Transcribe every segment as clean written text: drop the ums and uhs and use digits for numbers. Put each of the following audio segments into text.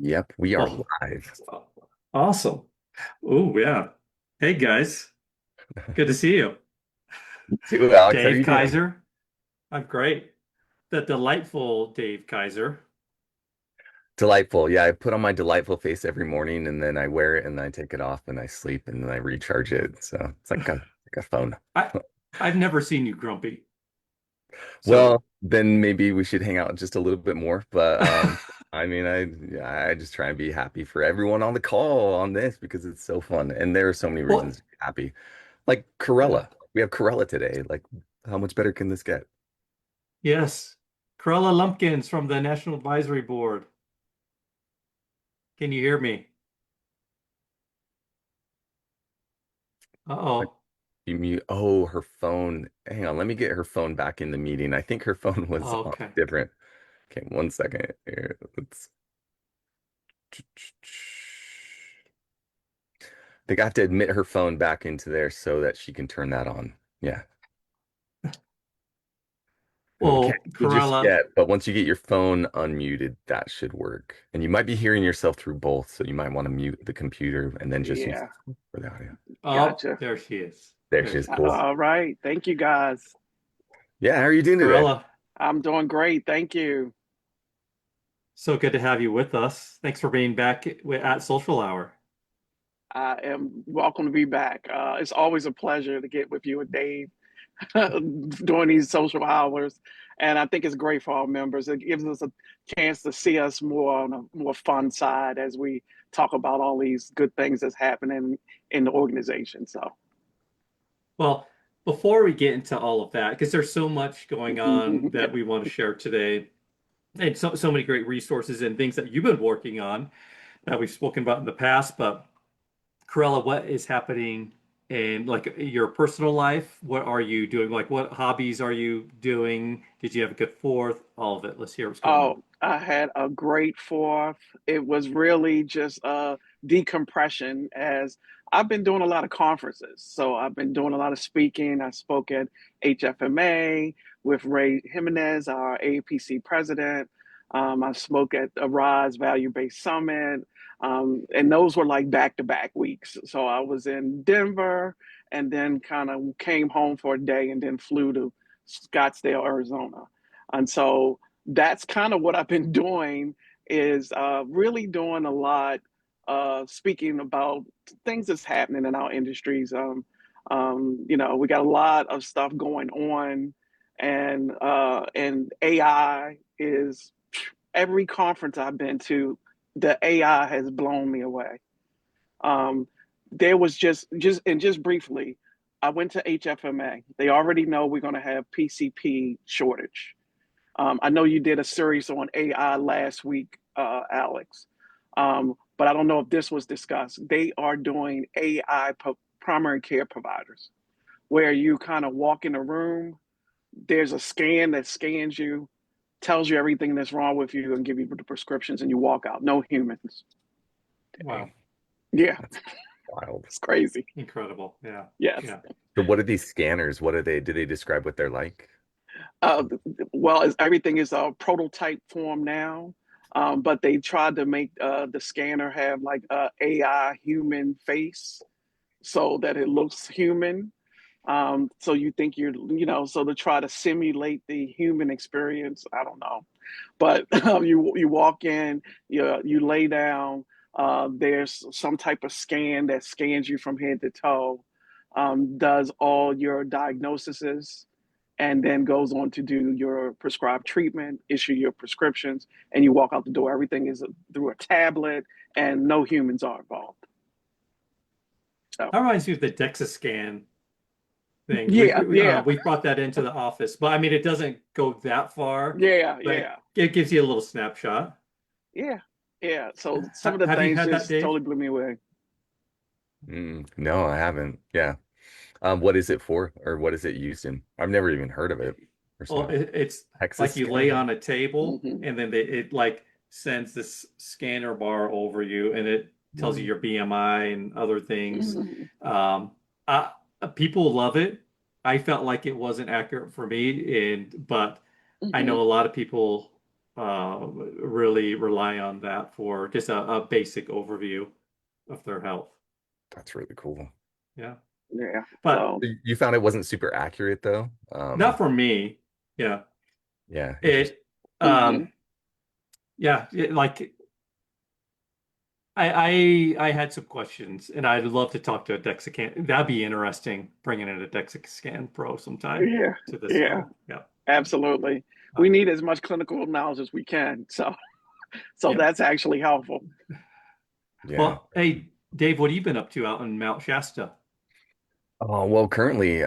Yep, we are Oh, live. awesome. Oh, yeah. Hey, guys. Good to see you. Too, Alex. How are Dave you doing? Kaiser. I'm great. The delightful Dave Kaiser. Delightful. Yeah, I put on my delightful face every morning and then I wear it and then I take it off and I sleep and then I recharge it. So it's like a phone. I I've never seen you grumpy. So, Well, then maybe we should hang out just a little bit more. But I mean, I just try and be happy for everyone on the call on this because it's so fun. And there are so many reasons well, to be happy. Like yeah. Corella. We have Corella today. Like, how much better can this get? Yes. Corrella Lumpkins from the National Advisory Board. Can you hear me? Uh-oh. You mute. Oh, her phone. Hang on, let me get her phone back in the meeting. I think her phone was on Okay. different. Okay, 1 second. Here, let's. I think I have to admit her phone back into there so that she can turn that on. Yeah. Okay. Well, Just Corrella, yet, but once you get your phone unmuted, that should work. And you might be hearing yourself through both, so you might want to mute the computer and then just use Yeah, the phone for the audio. oh, gotcha. there she is. There There she is. she is. Cool. All right. Thank you guys. Yeah, how are you doing today? Corrella, I'm doing great. Thank you. so good to have you with us. Thanks for being back at Social Hour. I am welcome to be back. It's always a pleasure to get with you and Dave during these social hours. And I think it's great for our members. It gives us a chance to see us more on a more fun side as we talk about all these good things that's happening in the organization. So, Well, before we get into all of that, because there's so much going on yeah. that we want to share today, and so many great resources and things that you've been working on that we've spoken about in the past. But Corella, what is happening in like your personal life? What are you doing? Like, what hobbies are you doing? Did you have a good fourth? All of it. Let's hear what's going on. Oh, I had a great fourth. It was really just a decompression as I've been doing a lot of conferences. So I've been doing a lot of speaking. I spoke at HFMA with Ray Jimenez, our AAPC president. I spoke at a Rise Value Based Summit. And those were like back to back weeks. So I was in Denver and then kind of came home for a day and then flew to Scottsdale, Arizona. And so that's kind of what I've been doing is really doing a lot, speaking about things that's happening in our industries. We got a lot of stuff going on, and AI is every conference I've been to, the AI has blown me away. Um, there was just briefly, I went to HFMA. They already know we're going to have PCP shortage. I know you did a series on AI last week, Alex, but I don't know if this was discussed. They are doing AI primary care providers, where you kind of walk in a room, there's a scan that scans you, tells you everything that's wrong with you, and give you the prescriptions, and you walk out. No humans. Dang, Wow. Yeah, that's wild. it's crazy. Incredible. Yeah. Yes. Yeah. So what are these scanners? What are they? Do they describe what they're like? Uh, well, everything is a prototype form now, but they tried to make the scanner have like a AI human face so that it looks human. So you think so to try to simulate the human experience. I don't know, but you walk in, you lay down. There's some type of scan that scans you from head to toe, does all your diagnoses, and then goes on to do your prescribed treatment, issue your prescriptions, and you walk out the door. Everything is through a tablet, and no humans are involved. So That reminds me of the DEXA scan thing. yeah, yeah, We brought that into the office, but I mean, it doesn't go that far, yeah, but yeah, it gives you a little snapshot. yeah, yeah. So some of the Have you things had that, just Dave? totally blew me away. No, I haven't. Yeah. What is it for, or what is it used in? I've never even heard of it Well, personally. it's Texas like you lay scanner. on a table Hmm. and then it like sends this scanner bar over you and it tells you What? your BMI and other things. Hmm. Um, I, people love it. I felt like it wasn't accurate for me, but I Hmm. know a lot of people. really rely on that for just a basic overview of their health. That's really cool. Yeah. Yeah. But So You found it wasn't super accurate though. not for me. Yeah. Yeah, interesting. It, mhm. um, yeah, like I had some questions and I'd love to talk to a DEXA scan. That'd be interesting bringing in a DEXA scan pro sometime Yeah. to this Yeah. show. Yeah. Absolutely. Uh, We need as much clinical knowledge as we can. So yeah. that's actually helpful. Yeah. Well, hey, Dave, what have you been up to out in Mount Shasta? Oh, well, currently,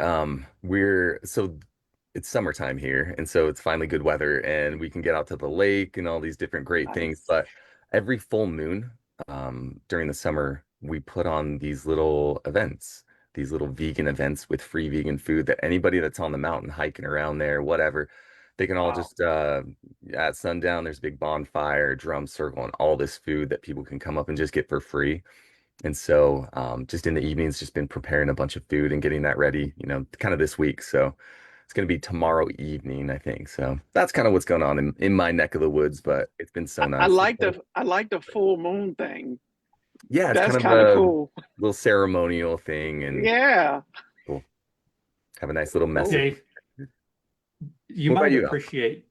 it's summertime here, and so it's finally good weather, and we can get out to the lake and all these different great things. Nice. But every full moon, during the summer, we put on these little events, these little vegan events with free vegan food that anybody that's on the mountain hiking around there, whatever, they can all Wow. just at sundown, there's a big bonfire, drum circle, and all this food that people can come up and just get for free. And so, just in the evenings, just been preparing a bunch of food and getting that ready, kind of this week. So it's going to be tomorrow evening, I think. So that's kind of what's going on in my neck of the woods, but it's been so I nice. like the full moon thing. Yeah, it's That's kind of kind of a cool. little ceremonial thing and Yeah. we'll have a nice little message. Cool. Dave, you What about might you, Al? appreciate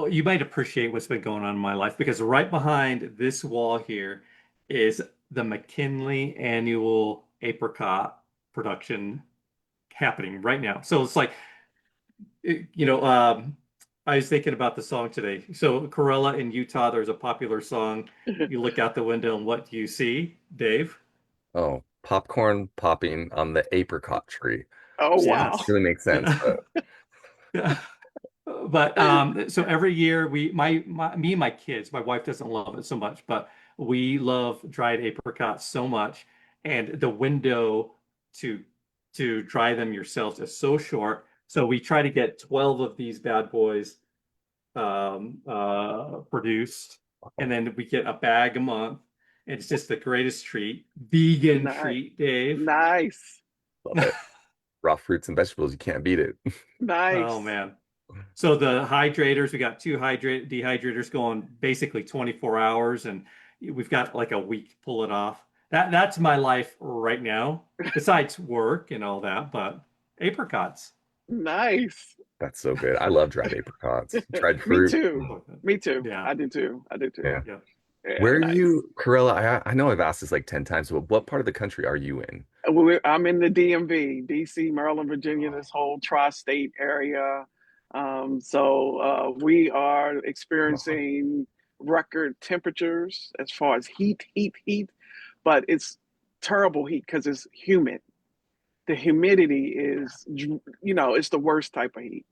you might appreciate what's been going on in my life because right behind this wall here is the McKinley annual apricot production happening right now. So it's like, you know, I was thinking about the song today. So Corrella in Utah, there's a popular song. You look out the window and what do you see, Dave? Oh, popcorn popping on the apricot tree. Oh Doesn't wow. Yes. really make sense, Yeah. but Yeah. But so every year me and my kids, my wife doesn't love it so much, but we love dried apricots so much, and the window to dry them yourselves is so short. So we try to get 12 of these bad boys produced, and then we get a bag a month. And it's just the greatest treat, vegan Nice. treat, Dave. Nice. love it. Raw fruits and vegetables, you can't beat it. Oh Nice. man. So the hydrators, we got two hydrate dehydrators going basically 24 hours, and we've got like a week to pull it off. That's my life right now, besides work and all that, but apricots. Nice. That's so good. I love dried apricots, dried Me fruit. too. Mm, Me too. Yeah, I do too. I do too. yeah. yeah. Yeah, Where are nice. you, Corella? I know I've asked this like 10 times, but what part of the country are you in? I'm in the DMV, DC, Maryland, Virginia, Oh, this whole tri-state area. So we are wow. experiencing record temperatures as far as heat, but it's terrible heat because it's humid. The humidity is, it's the worst type of heat.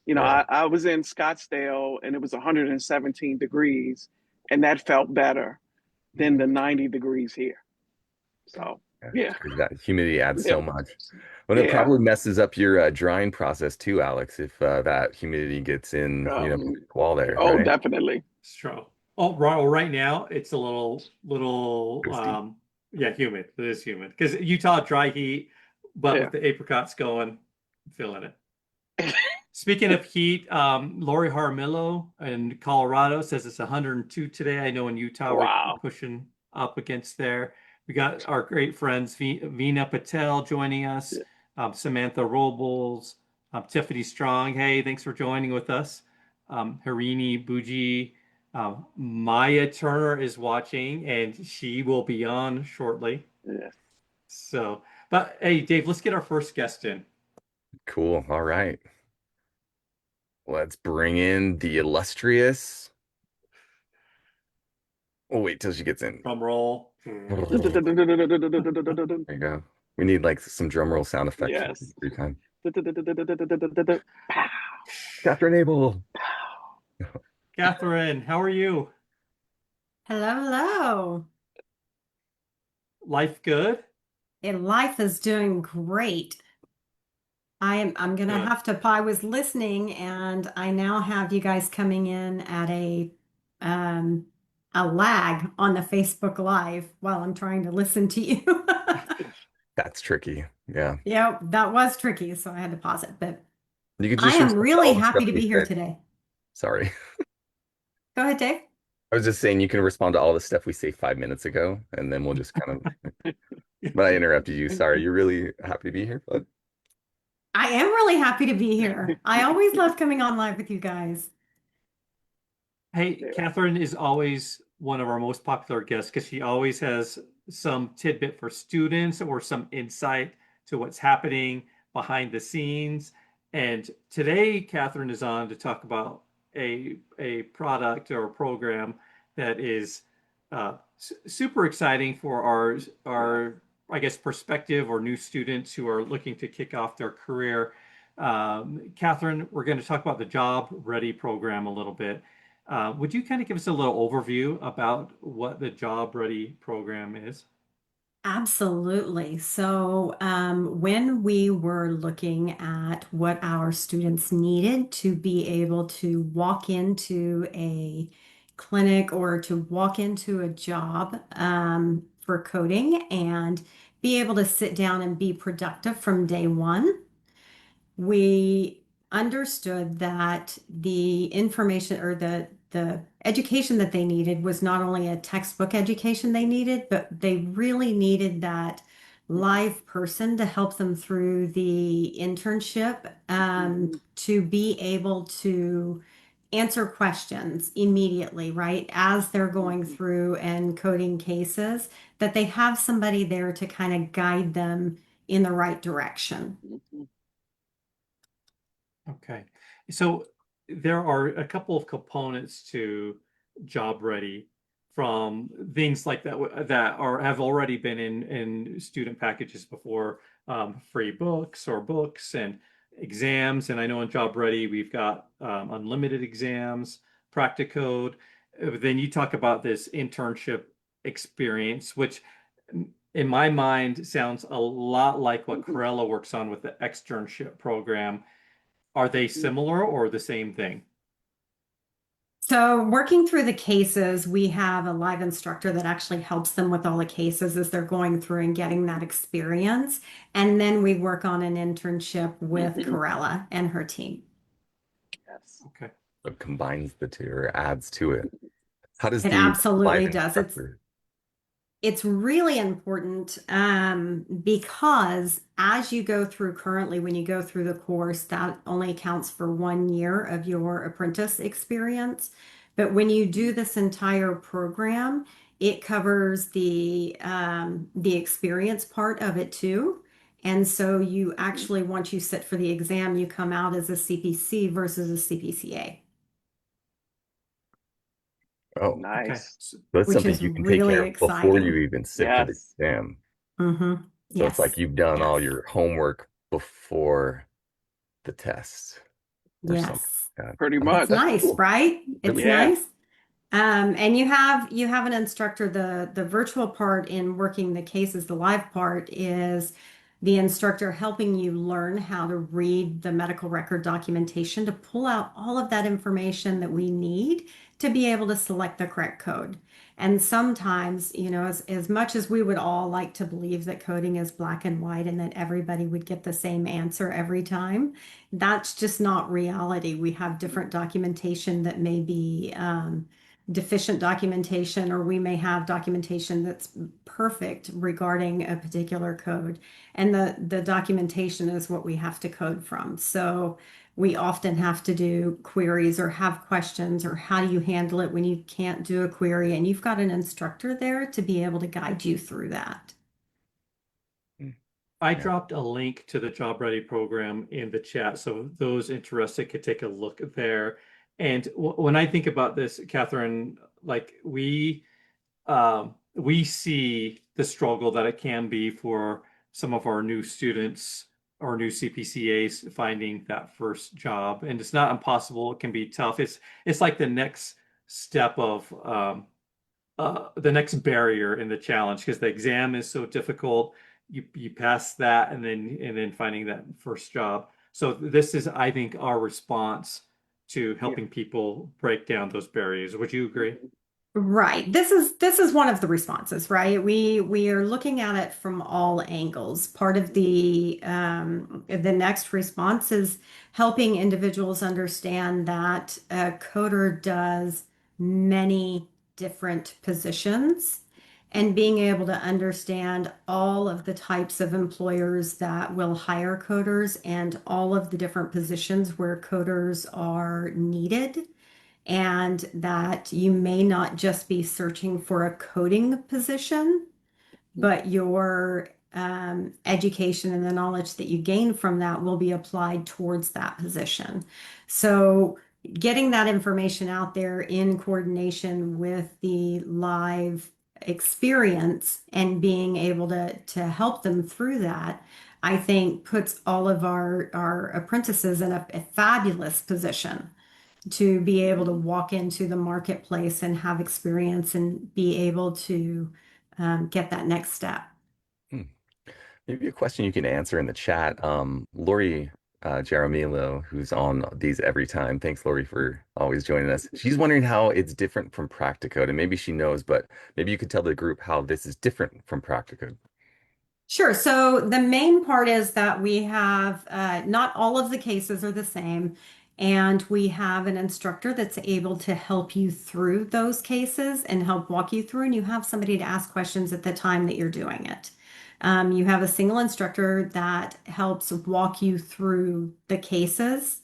Yeah. I was in Scottsdale and it was 117 degrees, and that felt better than the 90 degrees here. So, Yeah. yeah, It's crazy. That humidity adds yeah, so much. But it yeah. probably messes up your drying process too, Alex, if that humidity gets in, Um, between the wall there, oh, right? definitely. It's true. Oh, right now it's a little Toasty. yeah, humid. It is humid because Utah dry heat, but Yeah. with the apricots going, I'm feeling it. Speaking of heat, Lori Harmillo in Colorado says it's 102 today. I know in Utah we're Wow. pushing up against there. We got our great friends Veena Patel joining us, Samantha Robles, Tiffany Strong. Hey, thanks for joining with us. Harini Buji, Maya Turner is watching, and she will be on shortly. Yeah. So, but hey, Dave, let's get our first guest in. Cool. All right. Let's bring in the illustrious. Oh, wait till she gets in. Drum roll. There you go. We need like some drum roll sound effect for Yes. every time. Pow, Katherine Abel. pow. Catherine, how are you? Hello, hello. Life good? And life is doing great. I'm gonna Good. have to I was listening and I now have you guys coming in at um a lag on the Facebook Live while I'm trying to listen to you. That's tricky. Yeah. Yeah, that was tricky, so I had to pause it. But You could I just am respond to really all the happy stuff to we be here say. today. Sorry. Go ahead, Dave. I was just saying you can respond to all the stuff we say 5 minutes ago, and then we'll just kind of. But I interrupted you. Sorry. You're really happy to be here, but I am really happy to be here. I always love coming on live with you guys. Hey, Yeah. Catherine is always one of our most popular guests because she always has some tidbit for students or some insight to what's happening behind the scenes. And today, Catherine is on to talk about a product or a program that is super exciting for our I guess prospective or new students who are looking to kick off their career. Catherine, we're going to talk about the Job Ready program a little bit. Would you kind of give us a little overview about what the Job Ready program is? Absolutely. So, when we were looking at what our students needed to be able to walk into a clinic or to walk into a job, for coding and be able to sit down and be productive from day one, we understood that the information or the education that they needed was not only a textbook education they needed, but they really needed that live person to help them through the internship, Mhm. to be able to answer questions immediately, right? As they're going Mhm. through and coding cases, that they have somebody there to kind of guide them in the right direction. Mhm. Okay. So there are a couple of components to Job Ready from things like that are have already been in student packages before, free books or books and exams. And I know in Job Ready we've got unlimited exams, Practicode. Then you talk about this internship experience, which in my mind sounds a lot like what Mhm. Corrella works on with the externship program. Are they Mhm. similar or the same thing? So, working through the cases, we have a live instructor that actually helps them with all the cases as they're going through and getting that experience. And then we work on an internship with Mhm. Corella and her team. Yes. Okay. it combines the two or adds to it. How does It the live absolutely does. instructor? It's really important, because as you go through currently, when you go through the course, that only accounts for 1 year of your apprentice experience. But when you do this entire program, it covers the experience part of it too. And so you Mhm. actually, once you sit for the exam, you come out as a CPC versus a CPCA, Oh, Okay. Nice. So, that's which something is you can take really care of before you exciting. even sit for the Yes. exam. So it's like Yes, you've done all yes, your homework before the test or something yes. like that. Pretty Oh, It's that's much. nice, cool. right? It's Really Yeah. cool. nice. And you have an instructor. The virtual part in working the cases, the live part is the instructor helping you learn how to read the medical record documentation to pull out all of that information that we need to be able to select the correct code. And sometimes, as much as we would all like to believe that coding is black and white and that everybody would get the same answer every time, that's just not reality. We have different documentation that may be, deficient documentation, or we may have documentation that's perfect regarding a particular code. And the documentation is what we have to code from. So we often have to do queries or have questions, or how do you handle it when you can't do a query and you've got an instructor there to be able to guide you through that. Mm, I yeah. dropped a link to the Job Ready program in the chat, so those interested could take a look there. And when I think about this, Catherine, like we see the struggle that it can be for some of our new students or new CPCAs finding that first job. And it's not impossible. It can be tough. It's like the next step of the next barrier in the challenge because the exam is so difficult. You pass that and then finding that first job. So this is, I think, our response to Yeah. helping people break down those barriers. Would you agree? Mhm. Right. This is one of the responses, right? We are looking at it from all angles. Part of the next response is helping individuals understand that a coder does many different positions and being able to understand all of the types of employers that will hire coders and all of the different positions where coders are needed, and that you may not just be searching for a coding position, but your education and the knowledge that you gain from that will be applied towards that position. So, getting that information out there in coordination with the live experience and being able to help them through that, I think puts all of our apprentices in a fabulous position to be able to walk into the marketplace and have experience and be able to get that next step. Hmm. Maybe a question you can answer in the chat. Lori Jaramillo, who's on these every time. Thanks, Lori, for always joining us. She's wondering how it's different from Practicode, and maybe she knows, but maybe you could tell the group how this is different from Practicode. Sure. So the main part is that we have not all of the cases are the same, and we have an instructor that's able to help you through those cases and help walk you through, and you have somebody to ask questions at the time that you're doing it. You have a single instructor that helps walk you through the cases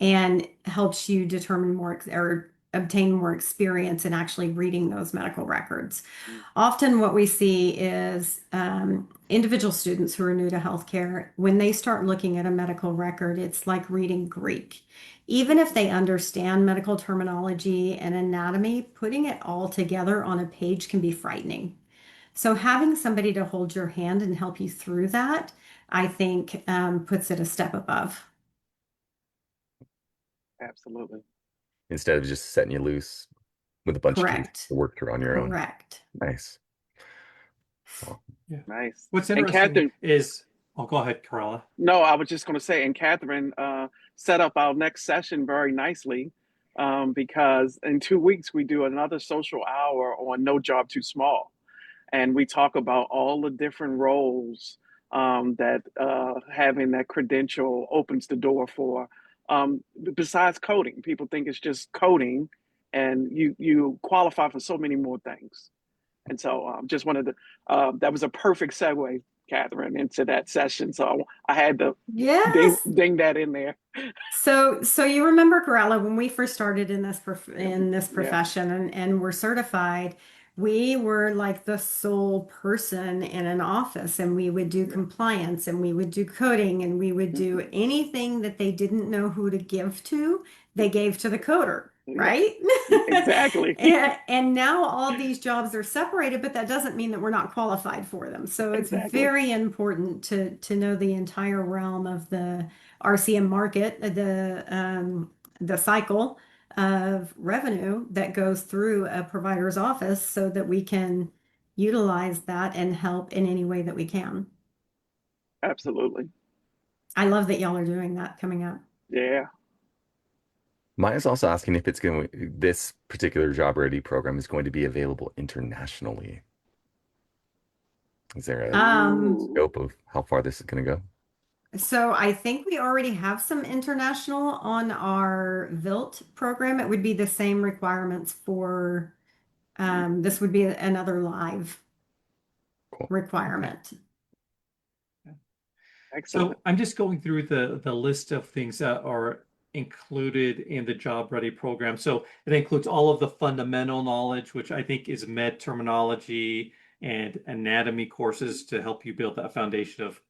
and helps you determine more or obtain more experience in actually reading those medical records. Often, what we see is individual students who are new to healthcare, when they start looking at a medical record, it's like reading Greek. Even if they understand medical terminology and anatomy, putting it all together on a page can be frightening. So, having somebody to hold your hand and help you through that, I think, puts it a step above. Absolutely. Instead of just setting you loose with a bunch of cases Correct. to work through on your own. Correct. Nice. Well, Yeah. Nice. What's And interesting Catherine, is, oh, go ahead, Corrella. no, I was just going to say, and Catherine set up our next session very nicely because in 2 weeks we do another social hour on No Job Too Small. And we talk about all the different roles that having that credential opens the door for. Besides coding, people think it's just coding, and you qualify for so many more things. And so just wanted to, that was a perfect segue, Catherine, into that session. So I had to Yes. ding that in there. So you remember, Corella, when we first started in in this Yeah. profession and were certified, we were like the sole person in an office, and we would do Yeah. compliance and we would do coding and we would do Mhm. anything that they didn't know who to give to, they gave to the coder, Yeah. right? Exactly. And now all these jobs are separated, but that doesn't mean that we're not qualified for them. So it's Exactly. very important to know the entire realm of the RCM market, the cycle of revenue that goes through a provider's office so that we can utilize that and help in any way that we can. Absolutely. I love that y'all are doing that coming up. Yeah. Maya's also asking if this particular job ready program is going to be available internationally. Is there a Um, Ooh. scope of how far this is going to go? so I think we already have some international on our VILT program. It would be the same requirements for this would be another live Cool. Okay. requirement. Excellent. So I'm just going through the list of things that are included in the Job Ready program. So it includes all of the fundamental knowledge, which I think is med terminology and anatomy courses to help you build that foundation of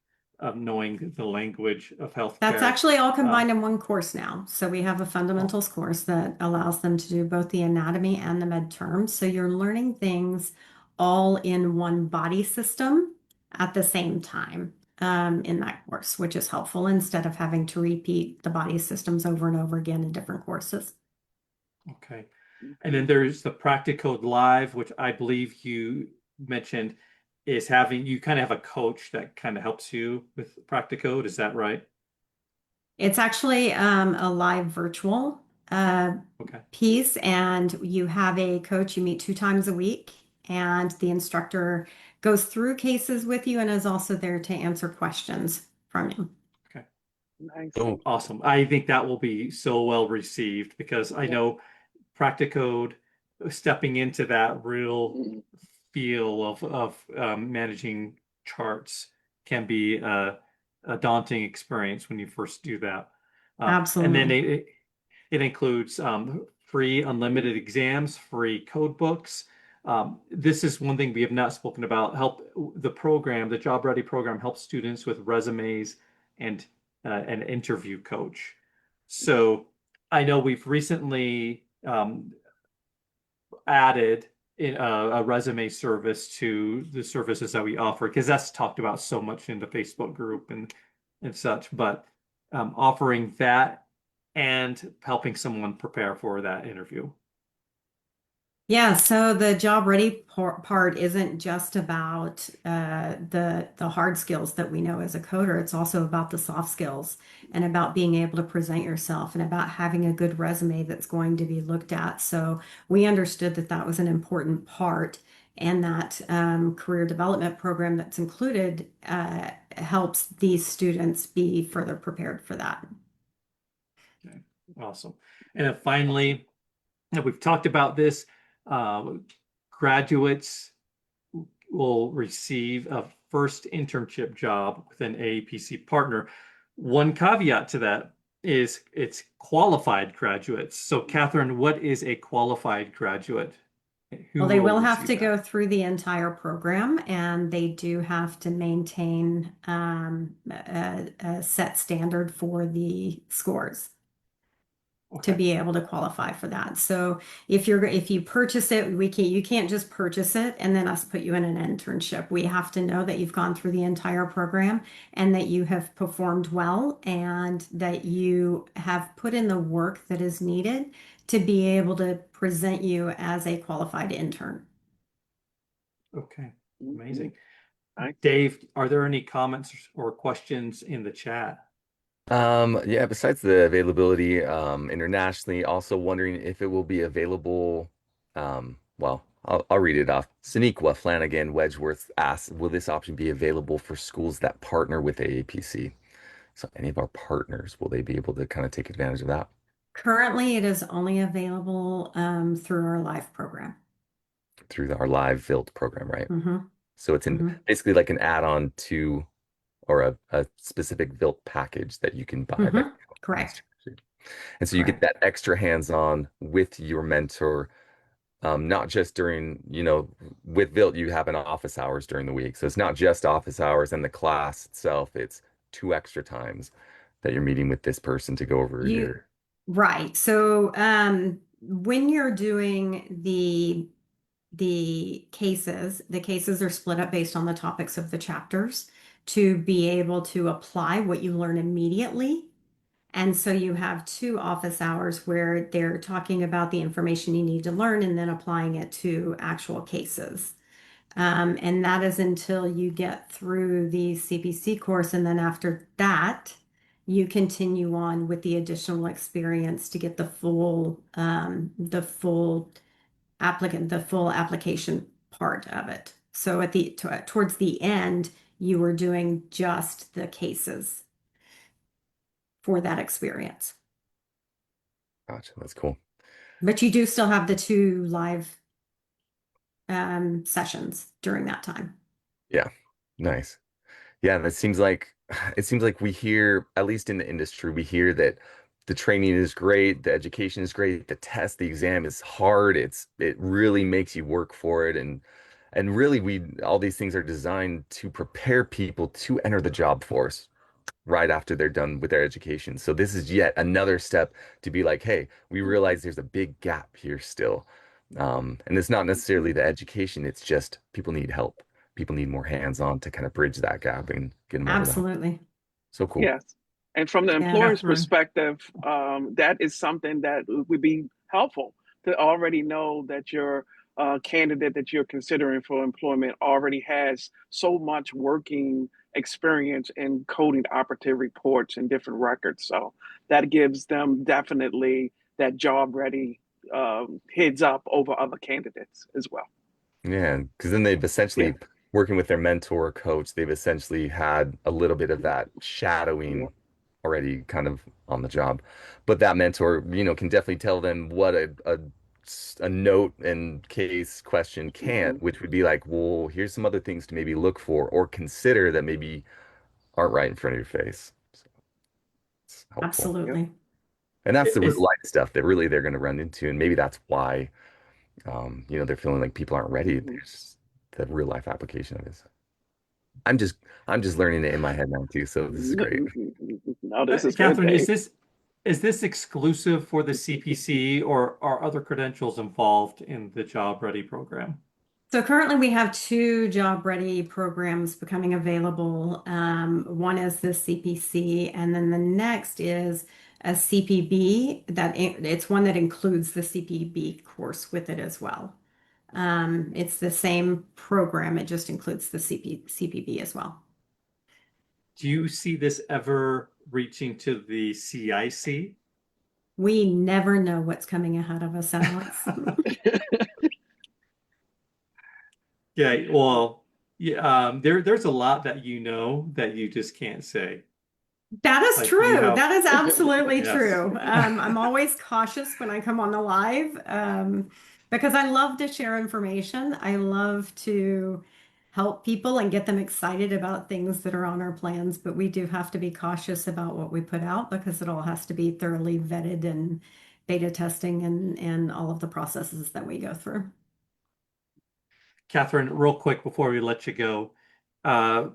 knowing the language of That's healthcare. actually all Uh, combined in one course now. So we have a oh, fundamentals course that allows them to do both the anatomy and the med terms. So you're learning things all in one body system at the same time in that course, which is helpful instead of having to repeat the body systems over and over again in different courses. okay. And then Okay. there's the Practicode Live, which I believe you mentioned is having you kind of have a coach that kind of helps you with Practicode. Is that right? It's actually a live virtual Okay. piece, and you have a coach you meet 2 times a week, and the instructor goes through cases with you and is also there to answer questions from you. Okay. Nice. So Awesome. I think that will be so well received because I Yeah. know Practicode stepping into that real Mhm. feel of managing charts can be a daunting experience when you first do that. And then Absolutely. it includes free unlimited exams, free code books. This is one thing we have not spoken about. The Job Ready program helps students with resumes and an interview coach. So I know we've recently added a resume service to the services that we offer because that's talked about so much in the Facebook group and such. But offering that and helping someone prepare for that interview. Yeah, so the job ready part isn't just about the hard skills that we know as a coder. It's also about the soft skills and about being able to present yourself and about having a good resume that's going to be looked at. So we understood that that was an important part, and that career development program that's included helps these students be further prepared for that. Okay, awesome. And then finally, we've talked about this. Uh, Graduates will receive a first internship job with an AAPC partner. One caveat to that is it's qualified graduates. So, Catherine, what is a qualified graduate? Well, Who they will will have to receive go that? through the entire program, and they do have to maintain a set standard for the scores to Okay. be able to qualify for that. So if you purchase it, you can't just purchase it and then us put you in an internship. We have to know that you've gone through the entire program and that you have performed well and that you have put in the work that is needed to be able to present you as a qualified intern. Okay. Mhm. Amazing. I, Dave, are there any comments or questions in the chat? Yeah, besides the availability internationally, also wondering if it will be available. Well, I'll read it off. Sonequa, Flanagan, Wedgeworth asks, will this option be available for schools that partner with AAPC? So any of our partners, will they be able to kind of take advantage of that Currently, it is only available through our live program. through our live build program, right? Hmm. So it's Hmm. basically like an add-on to or a specific built package that you can buy that Hmm. Correct. and so you get Correct. that extra hands-on with your mentor, not just during, with Vilt, you have an office hours during the week. So it's not just office hours and the class itself, it's two extra times that you're meeting with this person to go over You your Right. So when you're doing the cases are split up based on the topics of the chapters to be able to apply what you learn immediately. And so you have two office hours where they're talking about the information you need to learn and then applying it to actual cases. And that is until you get through the CPC course. And then after that, you continue on with the additional experience to get the full application part of it. So towards the end, you were doing just the cases for that experience. gotcha. That's cool. But you do still have the two live sessions during that time. Yeah. Nice. Yeah, that seems like it seems like we hear, at least in the industry, we hear that the training is great, the education is great, the test, the exam is hard. It really makes you work for it, and really we all these things are designed to prepare people to enter the job force right after they're done with their education. So this is yet another step to be like, hey, we realize there's a big gap here still. And it's not necessarily the education, it's just people need help. People need more hands-on to kind of bridge that gap and get them over the hump. Absolutely. So cool. yes. And from the Yeah. employer's Catherine, perspective, that is something that would be helpful to already know that your candidate that you're considering for employment already has so much working experience in coding operative reports and different records. So that gives them definitely that job ready heads up over other candidates as well. Yeah, because then they've Yeah. essentially working with their mentor or coach, they've essentially had a little bit of that Yeah. shadowing already kind of on the job. But that mentor, can definitely tell them what a a note and case question Hmm. can't, which would be like, well, here's some other things to maybe look for or consider that maybe aren't right in front of your face. So it's helpful. Yep. Absolutely. And that's the real Is life stuff that really they're going to run into. And maybe that's why, they're feeling like people aren't ready. Hmm. There's the real life application of it. I'm just, I'm just learning it in my head now too. So this is great. No, this is good, Catherine, Dave. is this exclusive for the CPC or are other credentials involved in the Job Ready program? So currently we have two job ready programs becoming available. One is the CPC, and then the next is a CPB it's one that includes the CPB course with it as well. It's the same program, it just includes the CPB as well. Do you see this ever reaching to the CIC? We never know what's coming ahead of us, Alex. Yeah, well, yeah, there's a lot that you know that you just can't say. That is Like you true. have, That is absolutely yes. true. I'm always cautious when I come on the live because I love to share information. I love to help people and get them excited about things that are on our plans, but we do have to be cautious about what we put out because it all has to be thoroughly vetted and beta testing and all of the processes that we go through. Catherine, real quick before we let you go, uh,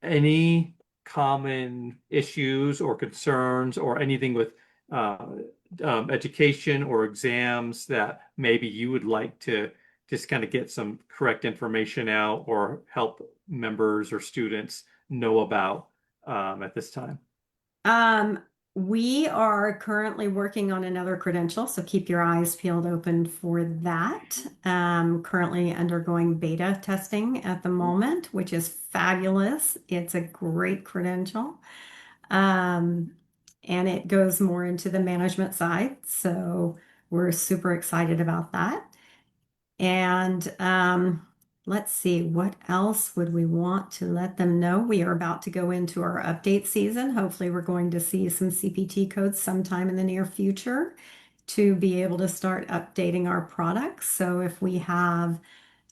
any common issues or concerns or anything with uh, education or exams that maybe you would like to just kind of get some correct information out or help members or students know about at this time? Um, we are currently working on another credential, so keep your eyes peeled open for that. Currently undergoing beta testing at the moment, which is fabulous. It's a great credential. Um, and it goes more into the management side, so we're super excited about that. And let's see, what else would we want to let them know? We are about to go into our update season. Hopefully, we're going to see some CPT codes sometime in the near future to be able to start updating our products. So if we have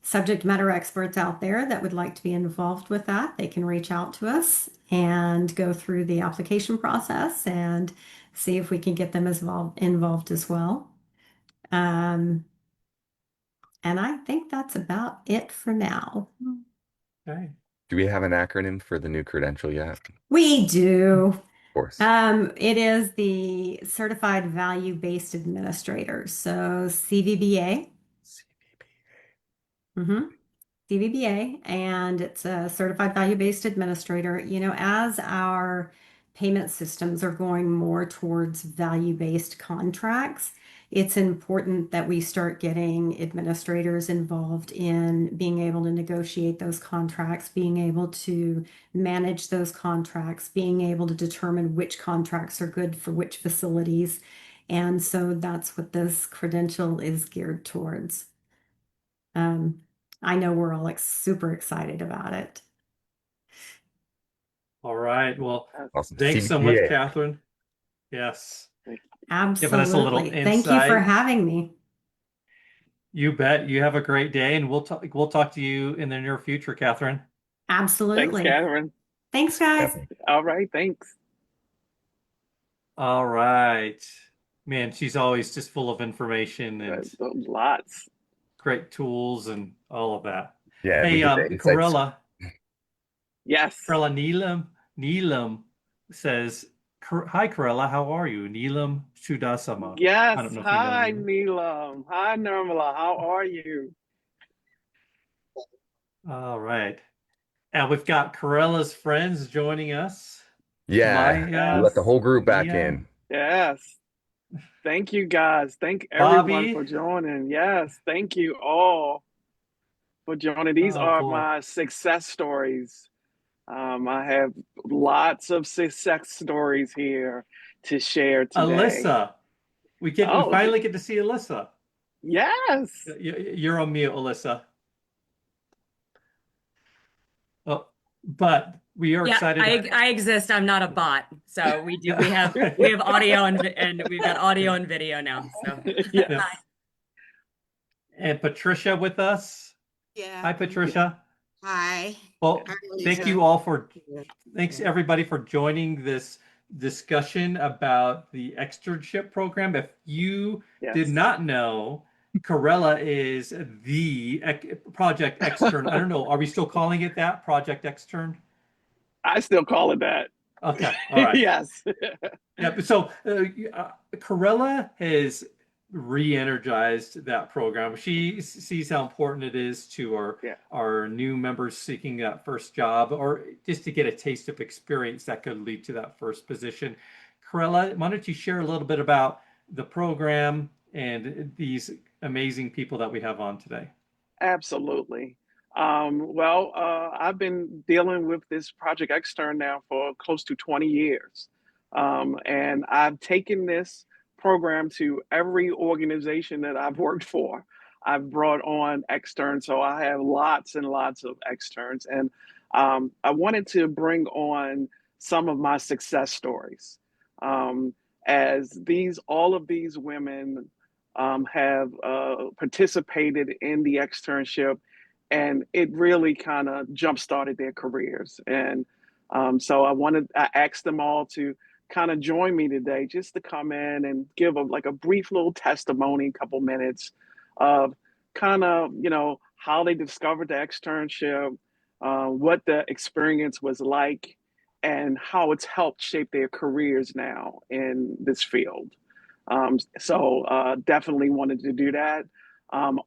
subject matter experts out there that would like to be involved with that, they can reach out to us and go through the application process and see if we can get them as involved as well. Um, and I think that's about it for now. Okay. Do we have an acronym for the new credential yet? Of We do. course. It is the Certified Value-Based Administrator. So CVBA. Mm-hmm. CVBA, and it's a certified value-based administrator. You know, as our payment systems are going more towards value-based contracts, it's important that we start getting administrators involved in being able to negotiate those contracts, being able to manage those contracts, being able to determine which contracts are good for which facilities. And so that's what this credential is geared towards. Um, I know we're all like super excited about it. All right. Well, Awesome. thanks so much, CBTA. Catherine. Yes. Giving us a little Absolutely. Thank you for insight. having me. You bet. You have a great day, and we'll talk to you in the near future, Catherine. Thanks, Absolutely. Catherine. Thanks, guys. All right, thanks. All right. Man, she's always just full of information and Lots. great tools and all of that. Yeah, if we Hey, get the insights. Corella, Yes. Corella Neelam says, "Hi, Corella, how are you? Neelam Sudasama." I don't Yes. know if you know Hi, Neelam. Neelam. Hi, Nirmala. How are you? All right. And we've got Corella's friends joining us. Yeah, we Maya, let the Yes. whole group back Mia, in. Yes. Thank you, guys. Thank everyone for Bobby. joining. Yes. Thank you all for joining. These Oh are boy. my success stories. I have lots of success stories here to share today. Alyssa. We Oh, finally get to see Alyssa. yes. You're on mute, Alyssa. Oh, but we are Yeah, excited. I exist. I'm not a bot. So we have audio and we've got audio and video now. So Yes. hi. and Patricia with us. Yeah. Hi, Patricia. Hi. Well, Hi, thank Lisa. you all for, Yeah. thanks Yeah. everybody for joining this discussion about the externship program. If you did Yes. not know, Corrella is the Project Xtern. I don't know. Are we still calling it that? Project Xtern? I still call it that. Okay. All right. Yes. Yeah, so Corella has re-energized that program. She sees how important it is to Yeah. our new members seeking that first job, or just to get a taste of experience that could lead to that first position. Corella, why don't you share a little bit about the program and these amazing people that we have on today? Absolutely. Well, I've been dealing with this Project Xtern now for close to 20 years. And I've taken this program to every organization that I've worked for. I've brought on externs, so I have lots and lots of externs. And I wanted to bring on some of my success stories. Um, as all of these women have participated in the externship, and it really kind of jump started their careers. And so I asked them all to kind of join me today, just to come in and give like a brief little testimony, a couple minutes of kind of how they discovered the externship, what the experience was like, and how it's helped shape their careers now in this field. So definitely wanted to do that.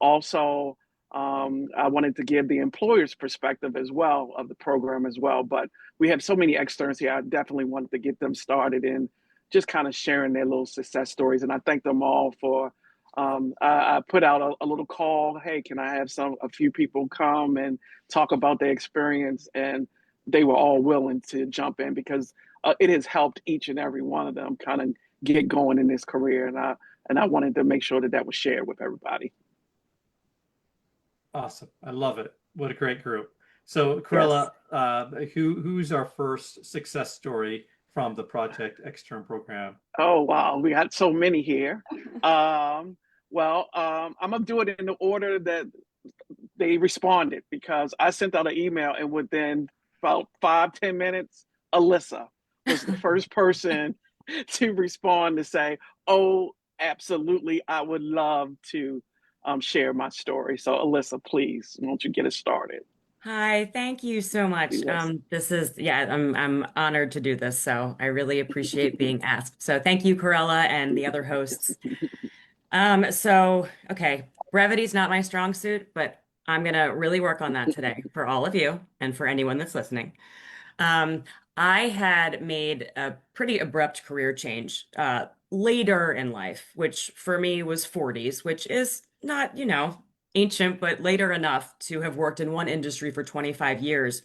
Also, I wanted to give the employer's perspective as well of the program as well. But we have so many externs here. I definitely wanted to get them started in just kind of sharing their little success stories. And I thank them all for. I put out a little call. Hey, can I have a few people come and talk about their experience? And they were all willing to jump in because it has helped each and every one of them kind of get going in this career, and I wanted to make sure that that was shared with everybody. Awesome. I love it. What a great group. So, Yes. Corella, who's our first success story from the Project Xtern program? Oh wow, we got so many here. I'm gonna do it in the order that they responded because I sent out an email, and within about 5-10 minutes, Alyssa was the first person to respond to say, "Oh, absolutely, I would love to share my story." So, Alyssa, please, won't you get us started? Hi, thank you so much. Yes. This is yeah, I'm honored to do this, so I really appreciate being asked. So thank you, Corella, and the other hosts. Okay, brevity's not my strong suit, but I'm gonna really work on that today for all of you and for anyone that's listening. Um, I had made a pretty abrupt career change later in life, which for me was 40s, which is not, ancient, but later enough to have worked in one industry for 25 years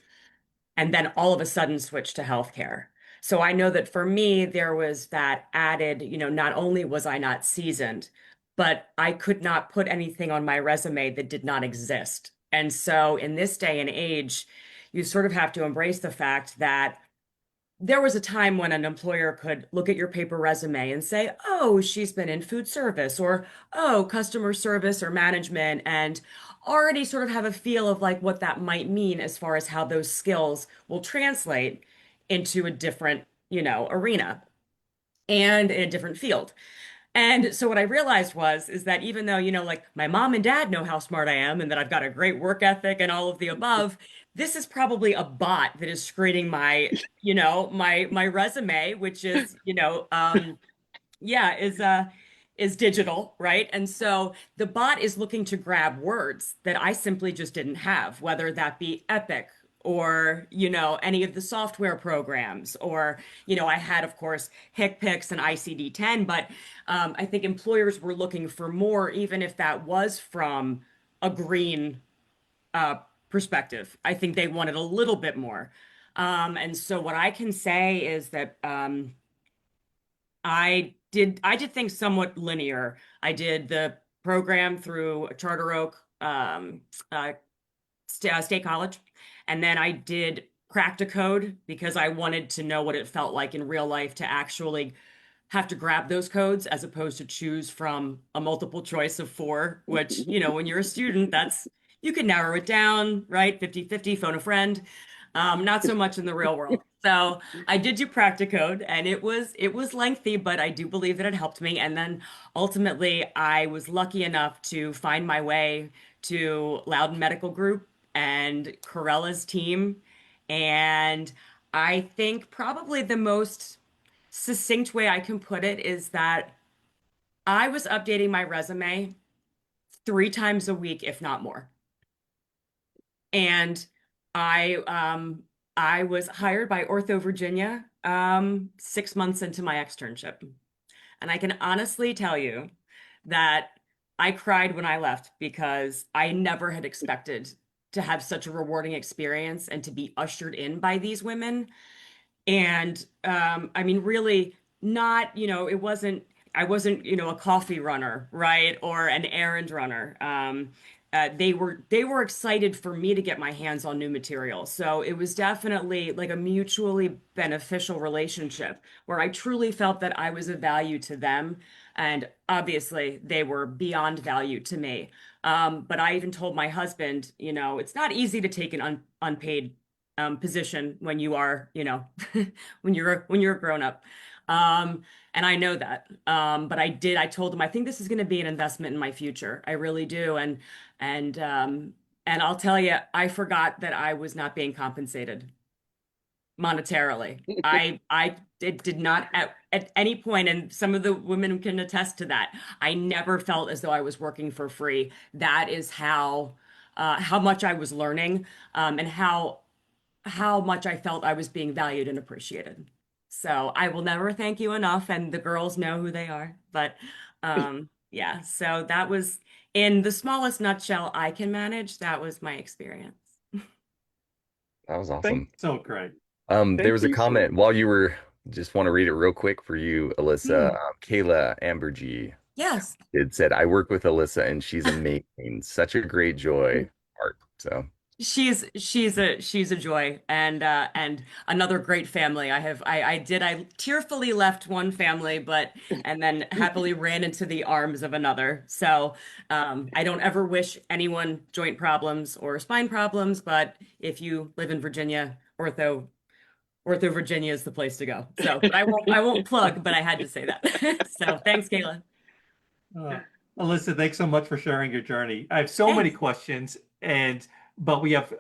and then all of a sudden switch to healthcare. So I know that for me, there was that added, not only was I not seasoned, but I could not put anything on my resume that did not exist. And so in this day and age, you sort of have to embrace the fact that there was a time when an employer could look at your paper resume and say, oh, she's been in food service or, oh, customer service or management, and already sort of have a feel of like what that might mean as far as how those skills will translate into a different, arena and in a different field. And so what I realized is that even though, like my mom and dad know how smart I am and that I've got a great work ethic and all of the above, this is probably a bot that is screening my resume, which is, yeah, is digital, right? And so the bot is looking to grab words that I simply just didn't have, whether that be Epic or, any of the software programs, or, I had, of course, HickPix and ICD-10, but I think employers were looking for more, even if that was from a green uh, perspective. I think they wanted a little bit more. And so what I can say is that I did things somewhat linear. I did the program through Charter Oak uh, State College, and then I did Practicode because I wanted to know what it felt like in real life to actually have to grab those codes as opposed to choose from a multiple choice of four, which, you know, when you're a student, that's you can narrow it down, right? 50-50, phone a friend. Not so much in the real world. So I did do Practicode and it was lengthy, but I do believe that it helped me. And then ultimately I was lucky enough to find my way to Loudon Medical Group and Corella's team. And I think probably the most succinct way I can put it is that I was updating my resume 3 times a week, if not more. And I was hired by Ortho Virginia 6 months into my externship. And I can honestly tell you that I cried when I left because I never had expected to have such a rewarding experience and to be ushered in by these women. And I mean, really not, you know, I wasn't, you know, a coffee runner, right? Or an errand runner. They were excited for me to get my hands on new material. So it was definitely like a mutually beneficial relationship where I truly felt that I was of value to them. And obviously they were beyond value to me. But I even told my husband, you know, it's not easy to take an unpaid position when you are, you know, when you're a grown up. And I know that. But I told him, I think this is going to be an investment in my future. I really do. And, um, and I'll tell you, I forgot that I was not being compensated monetarily. I did not at any point, and some of the women can attest to that. I never felt as though I was working for free. That is how much I was learning, and how much I felt I was being valued and appreciated. So I will never thank you enough, and the girls know who they are. But yeah, so that was in the smallest nutshell I can manage. That was my experience. That was Thank, awesome. So great. There thank was a you for comment while you were just want to read it real quick for you, Alyssa. Hmm. Kayla Ambergy. Yes. It said, I work with Alyssa and she's amazing. Such a great joy. Art. So She's a joy and another great family. I tearfully left one family, but and then happily ran into the arms of another. So I don't ever wish anyone joint problems or spine problems, but if you live in Virginia, Ortho Virginia is the place to go. So, but I won't plug, but I had to say that. So thanks, Kayla. Uh, Alyssa, thanks so much for sharing your journey. I have so many Thanks. questions, but we have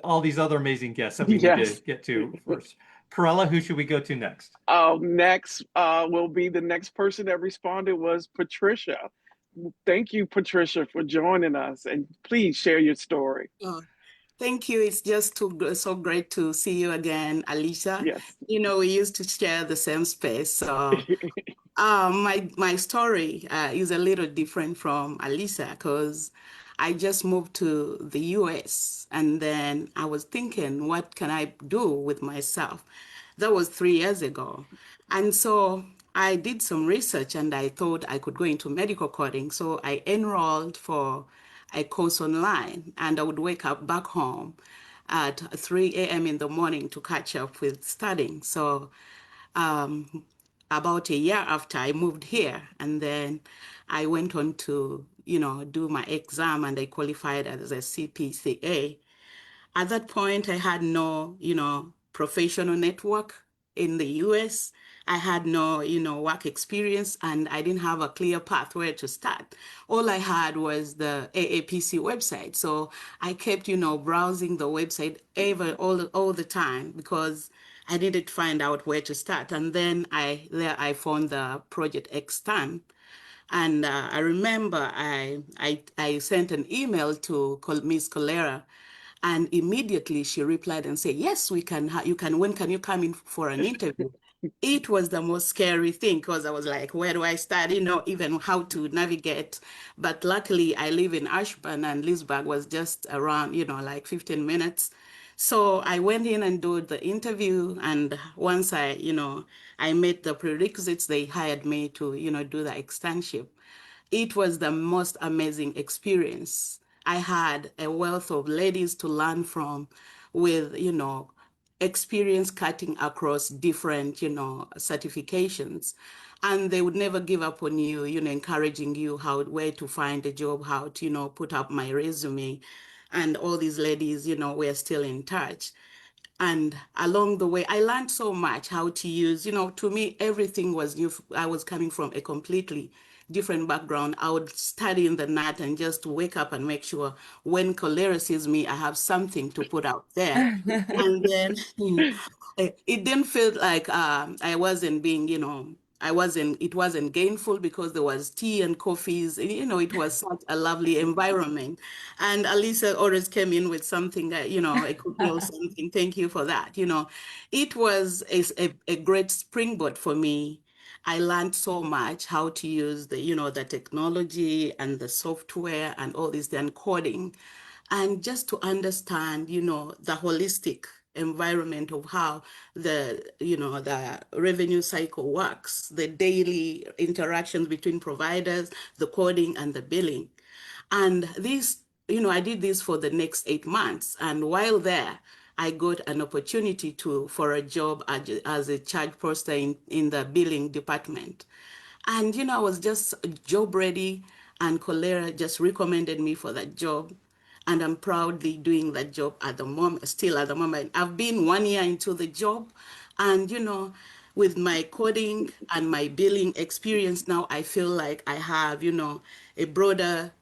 all these other amazing guests that we need to yes. get to first. Corella, who should we go to next? Next will be the next person that responded was Patricia. Thank you, Patricia, for joining us, and please share your story. Oh, thank you. It's just so great to see you again, Alicia. Yes. You know, we used to share the same space. So my story is a little different from Alicia because I just moved to the US and then I was thinking, what can I do with myself? That was 3 years ago. And so I did some research and I thought I could go into medical coding. So I enrolled for a course online and I would wake up back home at 3 a.m. in the morning to catch up with studying. So um, about a year after I moved here, and then I went on to, do my exam and I qualified as a CPCA. At that point, I had no, professional network in the US. I had no, work experience and I didn't have a clear path where to start. All I had was the AAPC website. So I kept, browsing the website all the time because I needed to find out where to start. And then I found the Project Xtern. And I remember I sent an email to Miss Colera, and immediately she replied and said, "Yes, we can. You can. When can you come in for an interview?" It was the most scary thing because I was like, "Where do I start? Even how to navigate." But luckily, I live in Ashburn, and Leesburg was just around, like 15 minutes. So I went in and did the interview, and once I met the prerequisites, they hired me to, do the externship. It was the most amazing experience. I had a wealth of ladies to learn from with, experience cutting across different, certifications. And they would never give up on you, encouraging you where to find a job, how to, put up my resume. And all these ladies, we're still in touch. And along the way, I learned so much how to use, to me, everything was new. I was coming from a completely different background. I would study in the night and just wake up and make sure when Corrella sees me, I have something to put out there. And then it didn't feel like I wasn't being, it wasn't gainful because there was tea and coffees. It was such a lovely environment. And Alisa always came in with something, a cookie or something. Thank you for that. It was a great springboard for me. I learned so much how to use the technology and the software and all this, then coding, and just to understand, the holistic environment of how the revenue cycle works, the daily interactions between providers, the coding and the billing. And this, I did this for the next 8 months. And while there, I got an opportunity for a job as a charge poster in the billing department. And, I was just job ready, and Corrella just recommended me for that job. And I'm proudly doing that job at the moment, still at the moment. I've been 1 year into the job, and, with my coding and my billing experience now, I feel like I have, a broader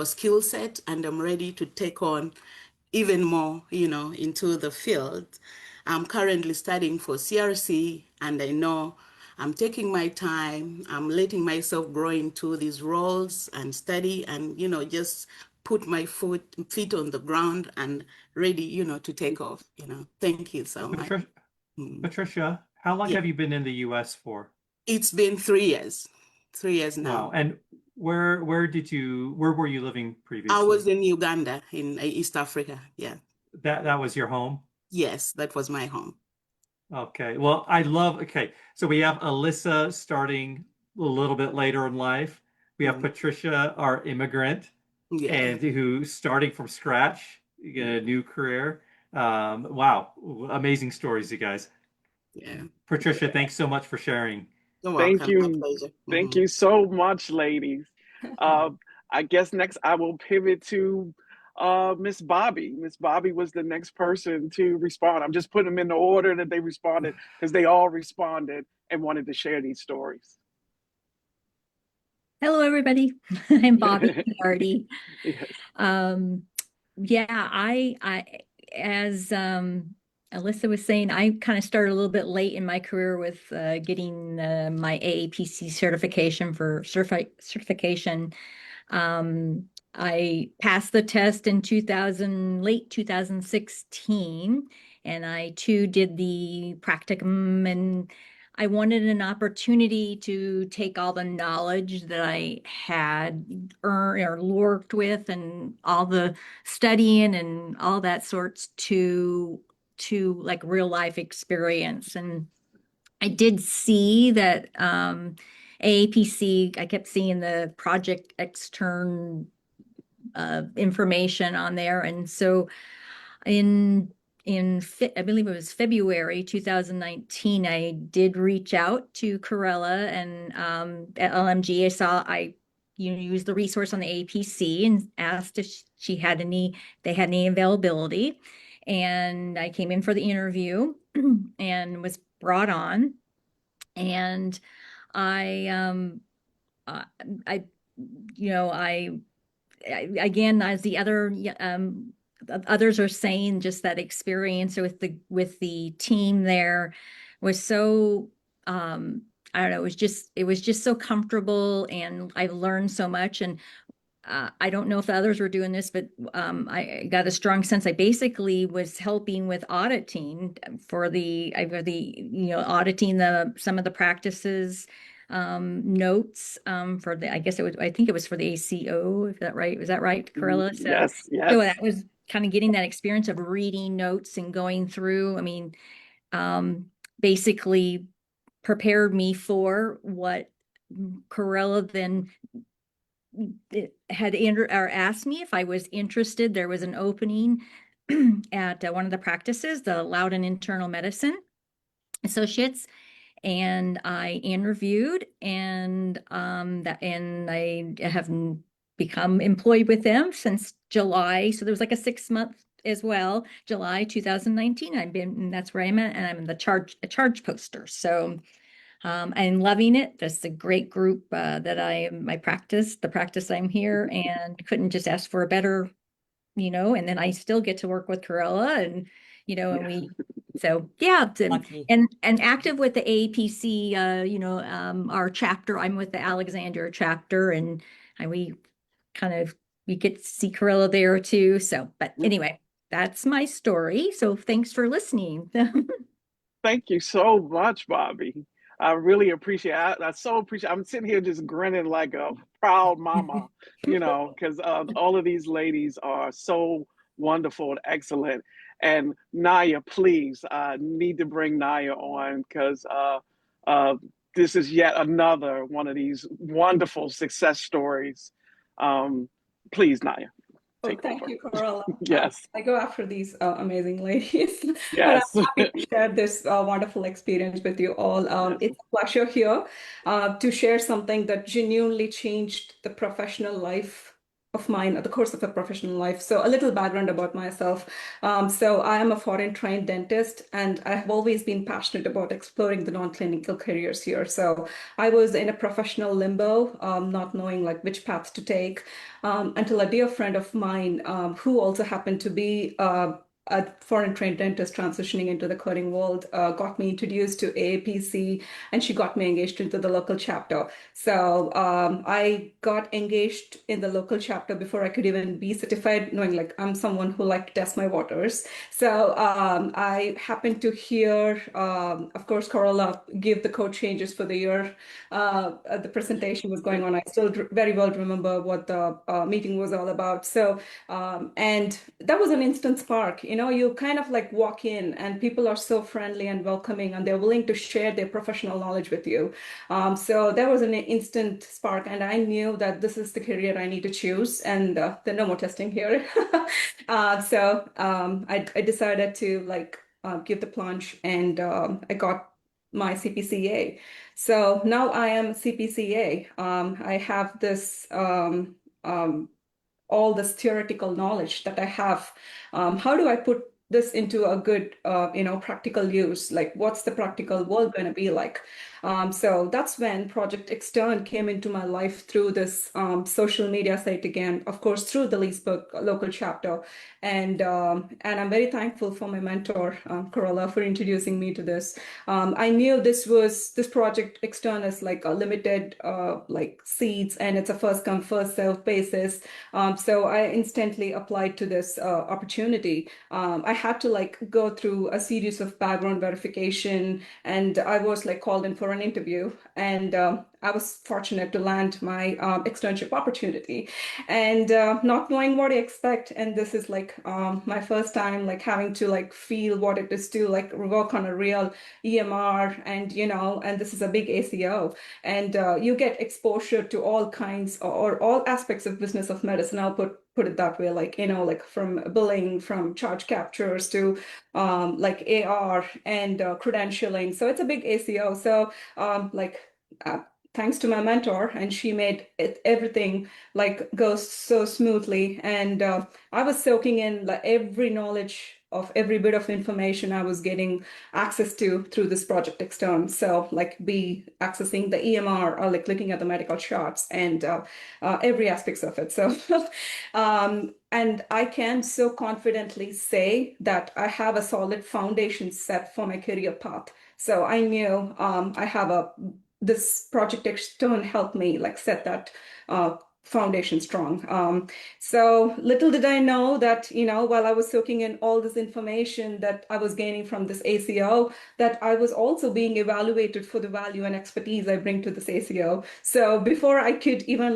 skill set, and I'm ready to take on even more, into the field. I'm currently studying for CRC, and I know I'm taking my time. I'm letting myself grow into these roles and study and, just put my feet on the ground and ready, to take off, Thank you so much. Patricia, how long Yeah. have you been in the US for? It's been 3 years. 3 years now. Wow. And where were you living previously? I was in Uganda, in East Africa. Yeah. That was your home? Yes, that was my home. Okay. Well, okay. So we have Alyssa starting a little bit later in life. We have Patricia, our immigrant, Yeah. and who's starting from scratch, a new career. Wow. Amazing stories, you guys. Yeah. Patricia, thanks so much for sharing. You're Thank welcome. My you. pleasure. Thank you so much, ladies. I guess next I will pivot to Miss Bobby. Miss Bobby was the next person to respond. I'm just putting them in the order that they responded because they all responded and wanted to share these stories. Hello, everybody. I'm Bobby Hardy. Yes. Yeah, as Alyssa was saying, I kind of started a little bit late in my career with getting my AAPC certification for certification. I passed the test in late 2016, and I too did the practicum, and I wanted an opportunity to take all the knowledge that I had earned or worked with and all the studying and all that sorts to like real life experience. And I did see that AAPC, I kept seeing the Project Xtern information on there. And so in I believe it was February 2019, I did reach out to Corrella and at LMG. I used the resource on the APC and asked if they had any availability. And I came in for the interview and was brought on. And I, I, again, as the others are saying, just that experience with the team there was so I don't know, it was just so comfortable, and I learned so much. And I don't know if others were doing this, but I got a strong sense. I basically was helping with auditing auditing some of the practices notes I think it was for the ACO, if that right, was that right, Corrella? Yes, yes. So that was kind of getting that experience of reading notes and going through. I mean, basically prepared me for what Corrella then had asked me if I was interested. There was an opening at one of the practices, the Loudon Internal Medicine Associates, and I interviewed, and I have become employed with them since July. So there was like a 6 month as well, July 2019. That's where I'm at, and I'm a charge poster. So I'm loving it. That's a great group that the practice I'm here, and couldn't just ask for a better, and then I still get to work with Corella, and so yeah, Lucky. and active with the AAPC, our chapter. I'm with the Alexandria chapter, and we get to see Corella there too. So, but anyway, that's my story. So thanks for listening. Thank you so much, Bobby. I really appreciate it. I so appreciate I'm sitting here just grinning like a proud mama, because all of these ladies are so wonderful and excellent. And Naya, please, need to bring Naya on because uh, this is yet another one of these wonderful success stories. Please, Naya, Oh, take thank over. you, Corella. Yes, I go after these amazing ladies, but I'm yes. happy to share this wonderful experience with you all. Yes. It's a pleasure here to share something that genuinely changed the professional life of mine, the course of a professional life. So, a little background about myself. So, I am a foreign trained dentist, and I have always been passionate about exploring the non-clinical careers here. So, I was in a professional limbo, not knowing like which path to take until a dear friend of mine who also happened to be a foreign trained dentist transitioning into the coding world got me introduced to AAPC, and she got me engaged into the local chapter. So I got engaged in the local chapter before I could even be certified, knowing like I'm someone who like to test my waters. So I happened to hear, of course, Corella give the code changes for the year. The presentation was going on. I still very well remember what the meeting was all about. So, and that was an instant spark. You kind of like walk in and people are so friendly and welcoming, and they're willing to share their professional knowledge with you. So that was an instant spark, and I knew that this is the career I need to choose, and there's no more testing here. I decided to give the plunge, and I got my CPCA. So now I am CPCA. I have this all this theoretical knowledge that I have. How do I put this into a good, practical use? Like, what's the practical world going to be like? So that's when Project Xtern came into my life through this social media site again, of course, through the Leesburg local chapter. And I'm very thankful for my mentor, Corella, for introducing me to this. I knew this Project Xtern is like a limited seats, and it's a first come first serve basis. So I instantly applied to this opportunity. I had to go through a series of background verification, and I was called in for an interview, and I was fortunate to land my externship opportunity, and not knowing what to expect. And this is my first time having to feel what it is to work on a real EMR, and this is a big ACO, and you get exposure to all kinds or all aspects of business of medicine. I'll put it that way, from billing, from charge captures to AR and credentialing. So it's a big ACO. So thanks to my mentor, and she made everything go so smoothly. And I was soaking in every knowledge of every bit of information I was getting access to through this Project Xtern. So be accessing the EMR or looking at the medical charts and every aspects of it. So and I can so confidently say that I have a solid foundation set for my career path. So I knew I have this Project Xtern helped me set that foundation strong. So little did I know that, while I was soaking in all this information that I was gaining from this ACO, that I was also being evaluated for the value and expertise I bring to this ACO. So before I could even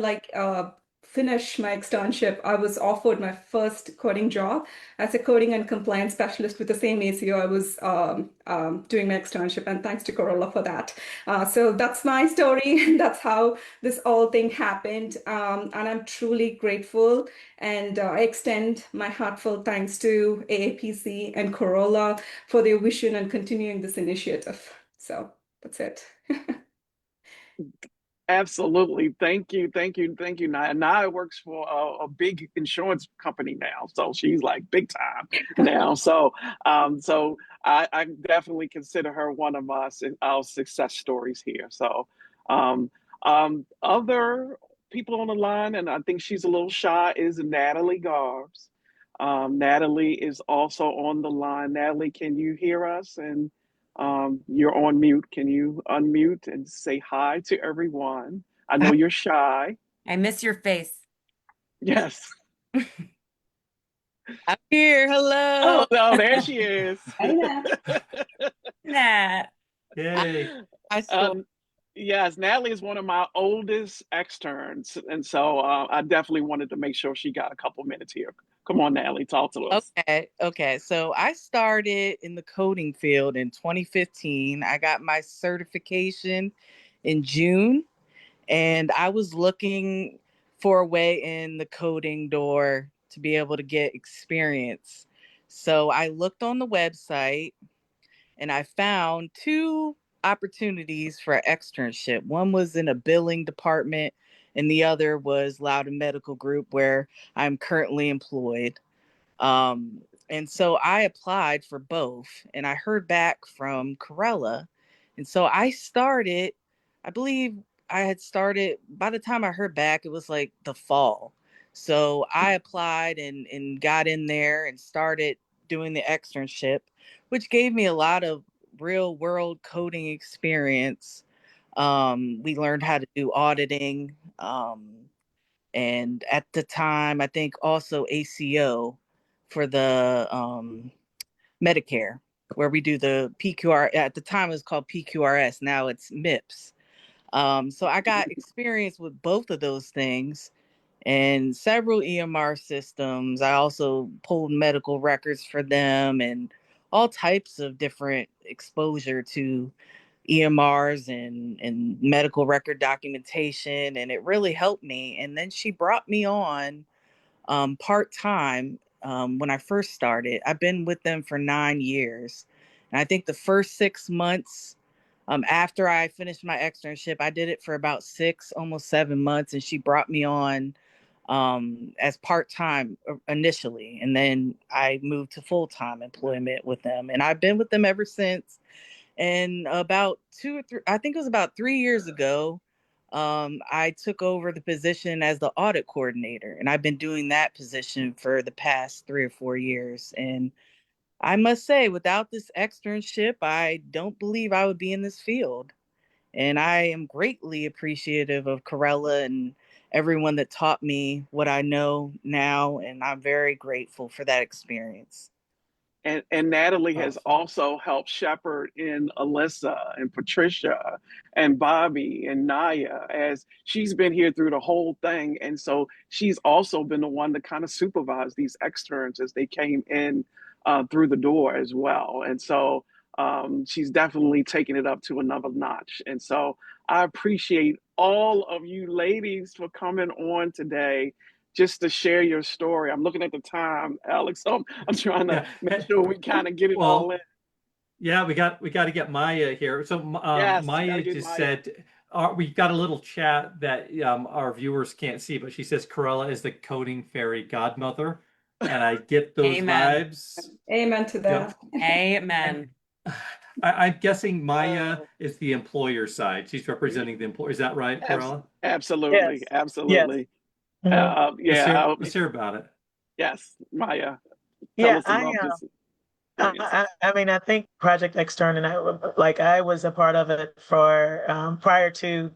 finish my externship, I was offered my first coding job as a coding and compliance specialist with the same ACO I was doing my externship, and thanks to Corrella for that. So that's my story. That's how this whole thing happened, and I'm truly grateful. And I extend my heartfelt thanks to AAPC and Corrella for their vision and continuing this initiative. So that's it. Absolutely. Thank you. Thank you. Thank you. Naya works for a big insurance company now. So she's like big time now. So I definitely consider her one of our success stories here. So, um, other people on the line, and I think she's a little shy, is Natalie Garbs. Natalie is also on the line. Natalie, can you hear us? And you're on mute. Can you unmute and say hi to everyone? I know you're shy. I miss your face. Yes. I'm here. Hello. Oh, there she is. Hi, Nat. Nah. Yay. I still Yes, Natalie is one of my oldest externs, and so I definitely wanted to make sure she got a couple minutes here. Come on, Natalie, talk to us. okay. So I started in the coding field in 2015. I got my certification in June, and I was looking for a way in the coding door to be able to get experience. So I looked on the website and I found two opportunities for an externship. One was in a billing department, and the other was Loudon Medical Group, where I'm currently employed. And so I applied for both, and I heard back from Corrella. And so I started, I believe I had started, by the time I heard back, it was like the fall. So I applied and got in there and started doing the externship, which gave me a lot of real world coding experience. We learned how to do auditing. And at the time, I think also ACO for the Medicare, where we do the PQR. At the time, it was called PQRS. Now it's MIPS. So I got experience with both of those things and several EMR systems. I also pulled medical records for them and all types of different exposure to EMRs and medical record documentation. And it really helped me. And then she brought me on part-time when I first started. I've been with them for 9 years. And I think the first 6 months after I finished my externship, I did it for about 6, almost 7 months. And she brought me on as part-time initially. And then I moved to full-time employment with them. And I've been with them ever since. And about 2 or 3, I think it was about 3 years ago, I took over the position as the audit coordinator, and I've been doing that position for the past 3 or 4 years. And I must say, without this externship, I don't believe I would be in this field. And I am greatly appreciative of Corrella and everyone that taught me what I know now, and I'm very grateful for that experience. And Natalie has Awesome. also helped shepherd in Alyssa and Patricia and Bobby and Naya as she's been here through the whole thing. And so she's also been the one to kind of supervise these externs as they came in through the door as well. And so she's definitely taken it up to another notch. And so I appreciate all of you ladies for coming on today just to share your story. I'm looking at the time, Alex. So I'm trying to Yeah. make sure we kind of get it all Well, in. yeah, we got to get Maya here. So Yes, gotta Maya get just Maya. said we got a little chat that our viewers can't see, but she says Corella is the coding fairy godmother, and I get those Amen. vibes. Amen to Yep. that. Amen. I'm guessing Maya Uh, is the employer side. She's representing the employer. Is that right, abs- Corella? absolutely, Yes. Yes. absolutely. Mhm. Yeah, Let's hear about it. yes, Maya, tell Yeah, us about this experience. I mean, I think Project Xtern and I was a part of it for prior to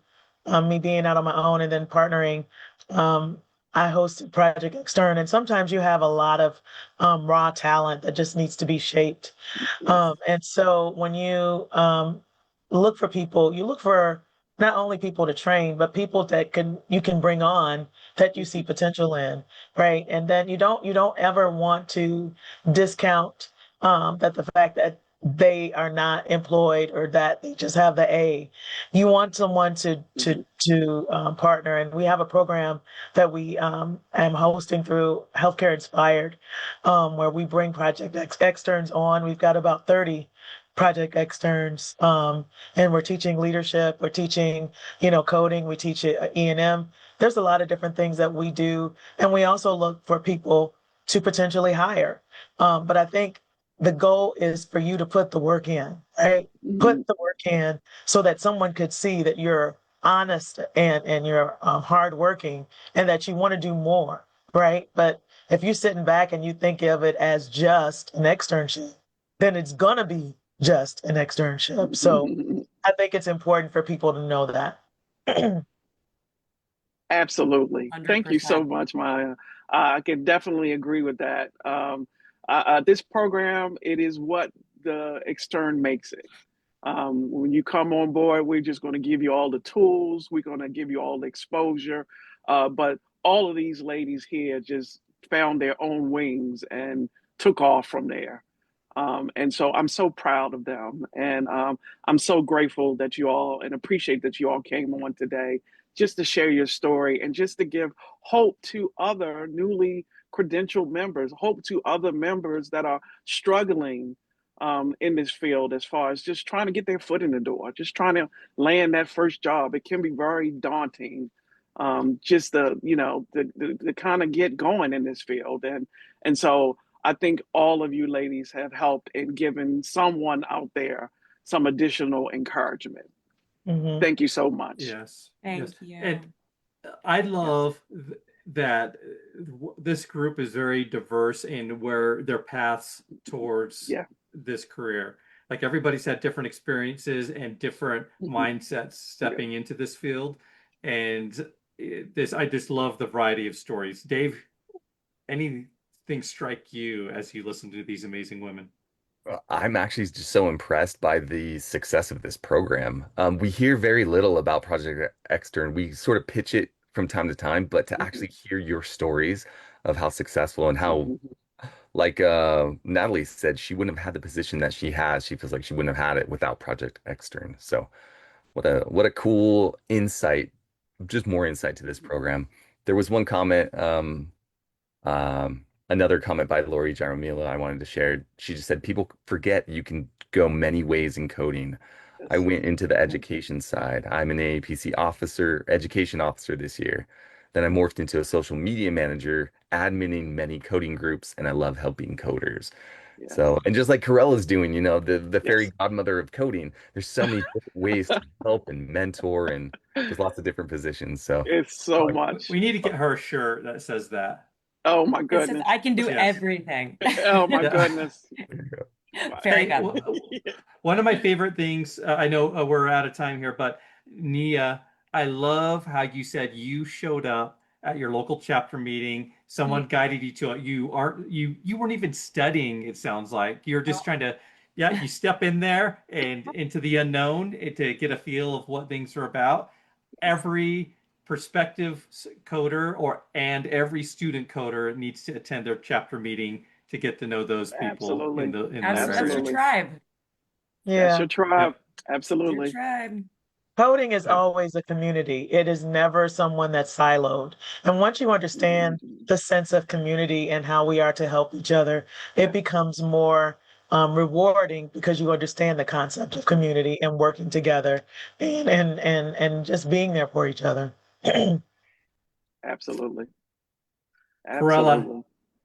me being out on my own and then partnering. Um, I hosted Project Xtern, and sometimes you have a lot of raw talent that just needs to be shaped. Yes, And so when you look for people, you look for not only people to train, but people that you can bring on that you see potential in, right? And then you don't ever want to discount that the fact that they are not employed or that they just have the A. You want someone to partner, and we have a program that we am hosting through Healthcare Inspired, where we bring Project Xterns on. We've got about 30 Project Xterns, and we're teaching leadership, we're teaching, coding, we teach E&M. There's a lot of different things that we do, and we also look for people to potentially hire. But I think the goal is for you to put the work in, right? Put the work in so that someone could see that you're honest and you're hardworking and that you want to do more, right? But if you're sitting back and you think of it as just an externship, then it's gonna be just an externship. So I think it's important for people to know that. Absolutely. Thank you so 100%. much, Maya. I can definitely agree with that. This program, it is what the Xtern makes it. When you come on board, we're just going to give you all the tools. We're going to give you all the exposure. But all of these ladies here just found their own wings and took off from there. And so I'm so proud of them. And I'm so grateful that you all and appreciate that you all came on today just to share your story and just to give hope to other newly credentialed members, hope to other members that are struggling in this field as far as just trying to get their foot in the door, just trying to land that first job. It can be very daunting, just to kind of get going in this field. And so I think all of you ladies have helped in giving someone out there some additional encouragement. Mhm. Thank you so much. Yes. Thank Yes. you. And I love that this group is very diverse in where their paths towards Yeah. this career. Like everybody's had different experiences and different mindsets stepping into this field. And I just love the variety of stories. Dave, anything strike you as you listen to these amazing women? I'm actually just so impressed by the success of this program. We hear very little about Project Xtern. We sort of pitch it from time to time, but to actually hear your stories of how successful and how, like Natalie said, she wouldn't have had the position that she has. She feels like she wouldn't have had it without Project Xtern. So what a cool insight, just more insight to this program. There was one comment, another comment by Lori Jaramillo I wanted to share. She just said, people forget you can go many ways in coding. I went into the education side. I'm an AAPC officer, education officer this year. Then I morphed into a social media manager, adminning many coding groups, and I love helping coders. Yes. So, and just like Corella's doing, the fairy Yes. godmother of coding, there's so many different ways to help and mentor and just lots of different positions. So, It's so much. We need to get her a shirt that says that. Oh my It says, goodness. I can do Yes. everything. Oh my goodness. Fairy Hey, godmother. one of my favorite things, I know we're out of time here, but Nia, I love how you said you showed up at your local chapter meeting. Someone guided you to it. You weren't even studying, it sounds like. You're just trying to, you step in there and into the unknown to get a feel of what things are about. Every prospective coder and every student coder needs to attend their chapter meeting to get to know those people Absolutely. in the That's your Absolutely. tribe. That's Yeah. your tribe. Yep. Absolutely. Your tribe. Coding is Yep. always a community. It is never someone that's siloed. And once you understand the sense of community and how we are to help each other, it becomes more rewarding because you understand the concept of community and working together and just being there for each other. Absolutely. Corrella, Absolutely.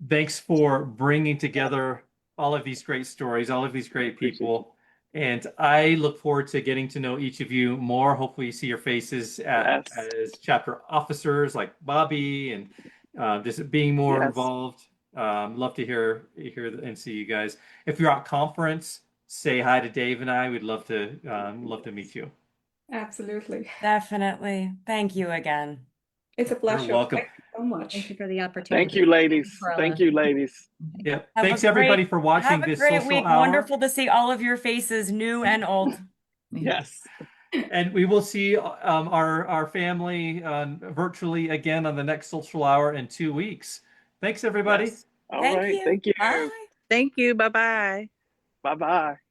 thanks for bringing together all of these great stories, all of these great Appreciate people. And I look forward to getting to know each of you more. Hopefully, see your faces Yes. as chapter officers like Bobby and just being more Yes. involved. Love to hear and see you guys. If you're at conference, say hi to Dave and I. We'd love to meet you. Absolutely. Definitely. Thank you again. It's a pleasure. You're welcome. Thank you so much. Thank you for the opportunity. Thank you, ladies. Corrella. Thank you, ladies. Yep. Have Thanks a everybody great- for watching Have a this great social week. hour. Wonderful to see all of your faces, new and old. Yes. And we will see our family virtually again on the next social hour in 2 weeks. Thanks, everybody. Yes. All Thank right. you. Thank you. Bye. Thank you. Bye bye. Bye bye.